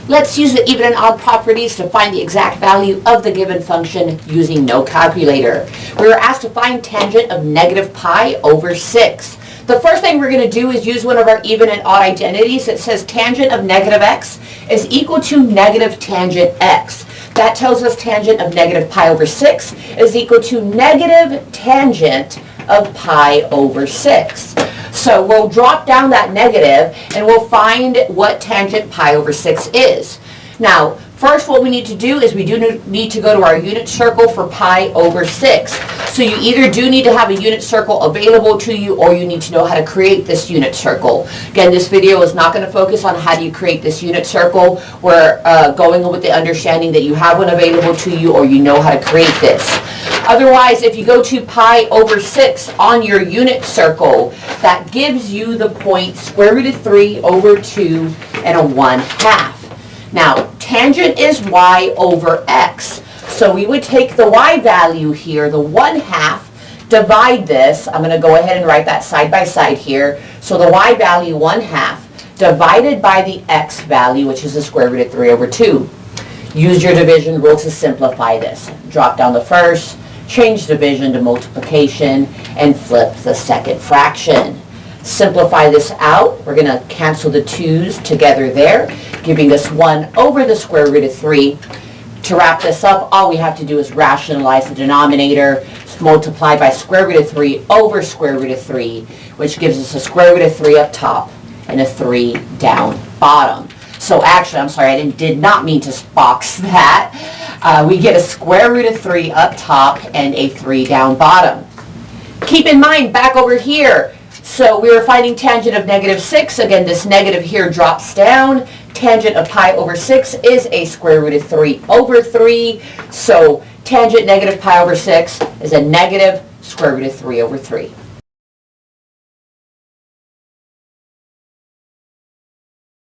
Let's use the even and odd properties to find the exact value of the given function using no calculator. We were asked to find tangent of negative pi over 6. The first thing we're going to do is use one of our even and odd identities that says tangent of negative x is equal to negative tangent x. That tells us tangent of negative pi over 6 is equal to negative tangent of pi over 6. So we'll drop down that negative and we'll find what tangent pi over 6 is. Now, first what we need to do is we do need to go to our unit circle for pi over 6. So you either do need to have a unit circle available to you or you need to know how to create this unit circle. Again, this video is not going to focus on how do you create this unit circle. We're going with the understanding that you have one available to you or you know how to create this. Otherwise, if you go to pi over 6 on your unit circle, that gives you the point square root of 3 over 2 and a 1/2. Now, tangent is y over x. So we would take the y value here, the 1/2, divide this. I'm going to go ahead and write that side by side here. So the y value 1/2 divided by the x value, which is the square root of 3 over 2. Use your division rule to simplify this. Drop down the first, change division to multiplication, and flip the second fraction. Simplify this out. We're going to cancel the 2's together there, giving us 1 over the square root of 3. To wrap this up, all we have to do is rationalize the denominator, multiply by square root of 3 over square root of 3, which gives us a square root of 3 up top and a 3 down bottom. So actually, I'm sorry, I did not mean to box that. We get a square root of 3 up top and a 3 down bottom. Keep in mind, back over here, so we were finding tangent of negative 6. Again, this negative here drops down. Tangent of pi over 6 is a square root of 3 over 3. So tangent negative pi over 6 is a negative square root of 3 over 3.